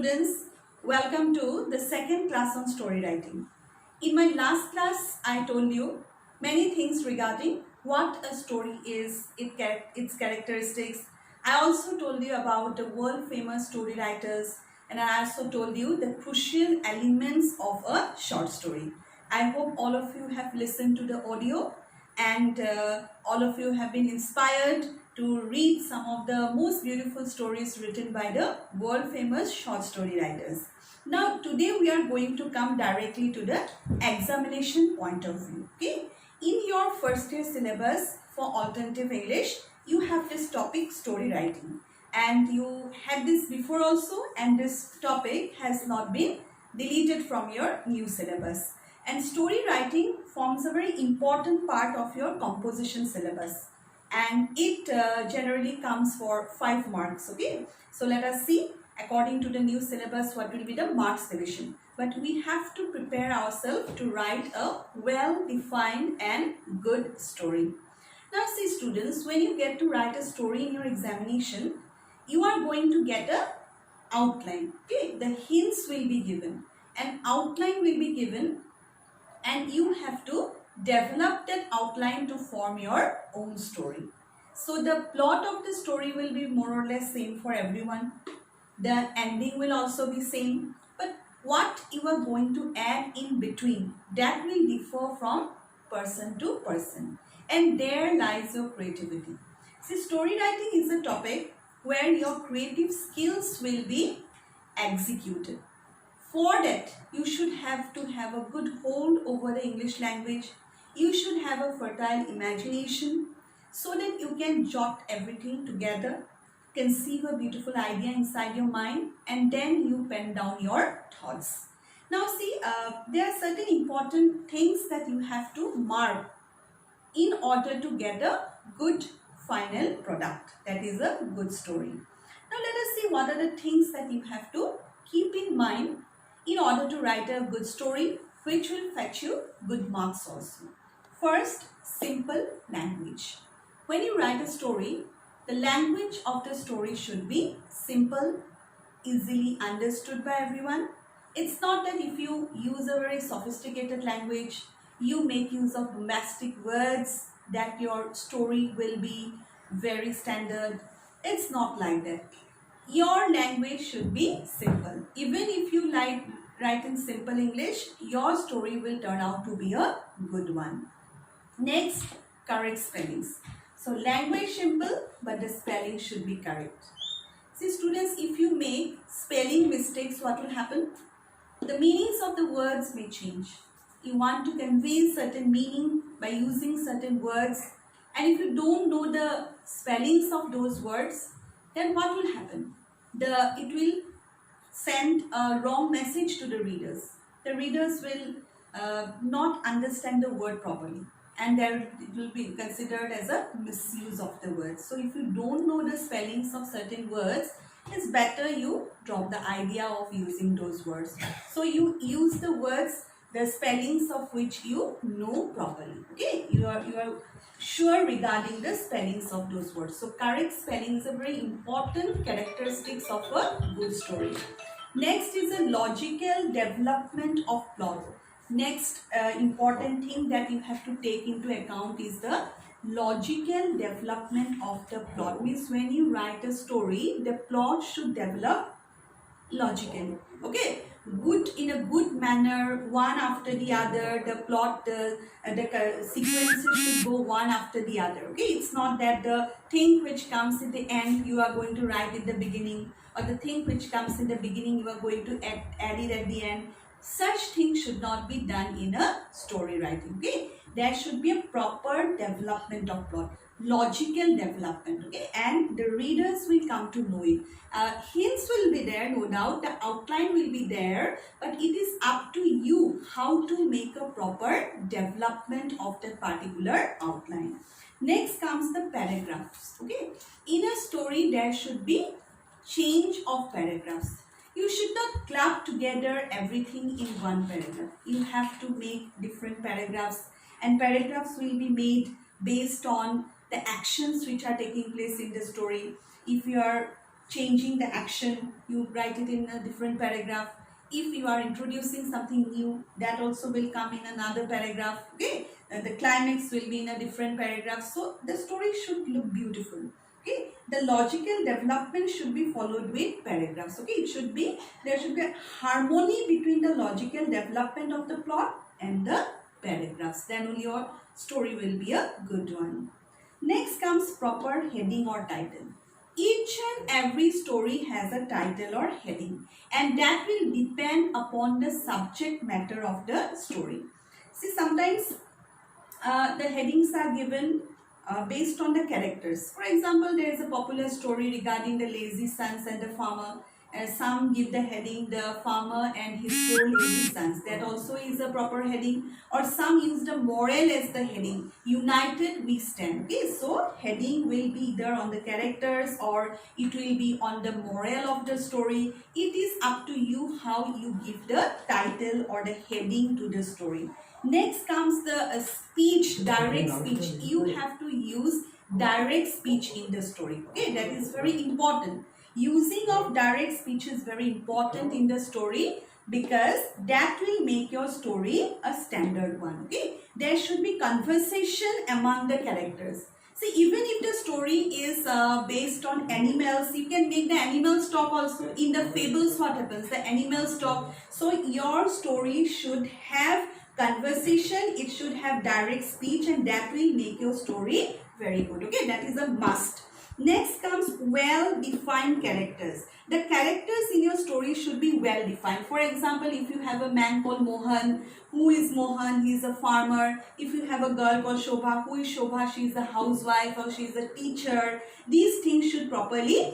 students, welcome to the second class on story writing. In my last class, I told you many things regarding what a story is, its characteristics. I also told you about the world famous story writers, and I also told you the crucial elements of a short story. I hope all of you have listened to the audio and all of you have been inspired to read some of the most beautiful stories written by the world famous short story writers. Now today we are going to come directly to the examination point of view. Okay, in your first year syllabus for alternative English, you have this topic story writing, and you had this before also, and this topic has not been deleted from your new syllabus. And story writing forms a very important part of your composition syllabus, and it generally comes for 5 marks. Okay, so let us see according to the new syllabus what will be the marks division. But we have to prepare ourselves to write a well defined and good story. Now see students, when you get to write a story in your examination, you are going to get a outline. Okay, the hints will be given, an outline will be given, and you have to develop that outline to form your own story. So the plot of the story will be more or less same for everyone. The ending will also be same, but what you are going to add in between, that will differ from person to person, and there lies your creativity. See, story writing is a topic where your creative skills will be executed. For that, you should have to have a good hold over the English language. You should have a fertile imagination so that you can jot everything together, conceive a beautiful idea inside your mind, and then you pen down your thoughts. Now see, there are certain important things that you have to mark in order to get a good final product, that is a good story. Now let us see what are the things that you have to keep in mind in order to write a good story which will fetch you good marks also. First, simple language. When you write a story, the language of the story should be simple, easily understood by everyone. It's not that if you use a very sophisticated language, you make use of bombastic words, that your story will be very standard. It's not like that. Your language should be simple. Even if you write in simple English, your story will turn out to be a good one. Next, correct spellings. So language simple, but the spelling should be correct. See students, if you make spelling mistakes, what will happen? The meanings of the words may change. You want to convey certain meaning by using certain words, and if you don't know the spellings of those words, then what will happen? It will send a wrong message to the readers. The readers will not understand the word properly, and it will be considered as a misuse of the words. So if you don't know the spellings of certain words, it's better you drop the idea of using those words. So you use the words, the spellings of which you know properly. Okay, you are sure regarding the spellings of those words. So correct spelling is a very important characteristics of a good story. Next is a logical development of plot. Next important thing that you have to take into account is the logical development of the plot. Means when you write a story, the plot should develop logically. Okay, good, in a good manner, one after the other. The plot, the sequences should go one after the other. Okay, it's not that the thing which comes in the end you are going to write in the beginning, or the thing which comes in the beginning you are going to add it at the end. Such things should not be done in a story writing. Okay, there should be a proper development of plot, logical development. Okay, and the readers will come to know it. Hints will be there, no doubt, the outline will be there, but it is up to you how to make a proper development of that particular outline. Next comes the paragraphs. Okay, in a story there should be change of paragraphs. You should not club together everything in one paragraph. You have to make different paragraphs, and paragraphs will be made based on the actions which are taking place in the story. If you are changing the action, you write it in a different paragraph. If you are introducing something new, that also will come in another paragraph. Okay, the climax will be in a different paragraph. So the story should look beautiful. Okay, the logical development should be followed with paragraphs. Okay, there should be a harmony between the logical development of the plot and the paragraphs. Then only your story will be a good one. Next comes proper heading or title. Each and every story has a title or heading, and that will depend upon the subject matter of the story. See, sometimes the headings are given based on the characters. For example, there is a popular story regarding the lazy sons and the farmer. Some give the heading the farmer and his four lazy sons. That also is a proper heading. Or some use the moral as the heading. United we stand. Okay, so heading will be either on the characters or it will be on the moral of the story. It is up to you how you give the title or the heading to the story. Next comes the speech, direct speech. You have to use direct speech in the story. Okay, that is very important. Using of direct speech is very important in the story because that will make your story a standard one. Okay, there should be conversation among the characters. See, even if the story is based on animals, you can make the animals talk also. In the fables, what happens? The animals talk. So your story should have conversation, it should have direct speech, and that will make your story very good. Okay, that is a must. Next comes well-defined characters. The characters in your story should be well-defined. For example, if you have a man called Mohan, who is Mohan? He is a farmer. If you have a girl called Shobha, who is Shobha? She is a housewife or she is a teacher. These things should properly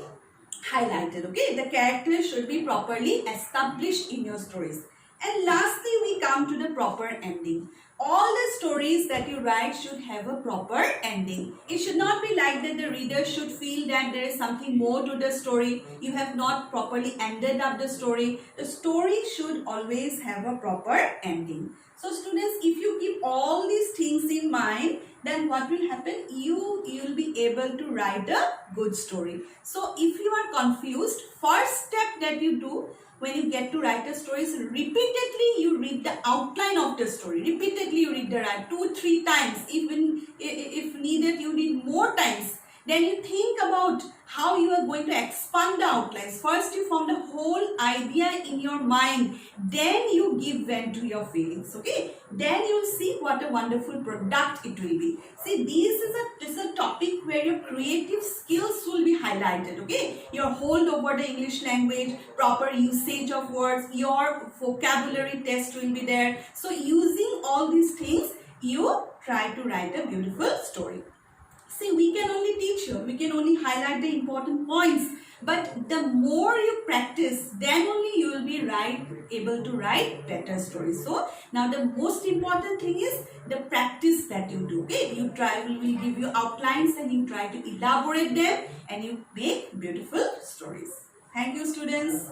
highlighted. Okay, the characters should be properly established in your stories. And lastly, we come to the proper ending. All the stories that you write should have a proper ending. It should not be like that the reader should feel that there is something more to the story. You have not properly ended up the story. The story should always have a proper ending. So students, if you keep all these things in mind, then what will happen? You will be able to write a good story. So if you are confused, first step that you do, when you get to write a story, is repeatedly you read the outline of the story. Repeatedly you read the 2-3 times. Even if needed, you read more times. Then you think about how you are going to expand the outlines. First you form the whole idea in your mind. Then you give vent to your feelings. Okay. Then you will see what a wonderful product it will be. See, this is a topic where your creative skills will be highlighted. Okay. Your hold over the English language, proper usage of words, your vocabulary test will be there. So using all these things, you try to write a beautiful story. See, we can only teach you, we can only highlight the important points, but the more you practice, then only you will be able to write better stories. So now the most important thing is the practice that you do. Okay, you try, we will give you outlines and you try to elaborate them and you make beautiful stories. Thank you, students.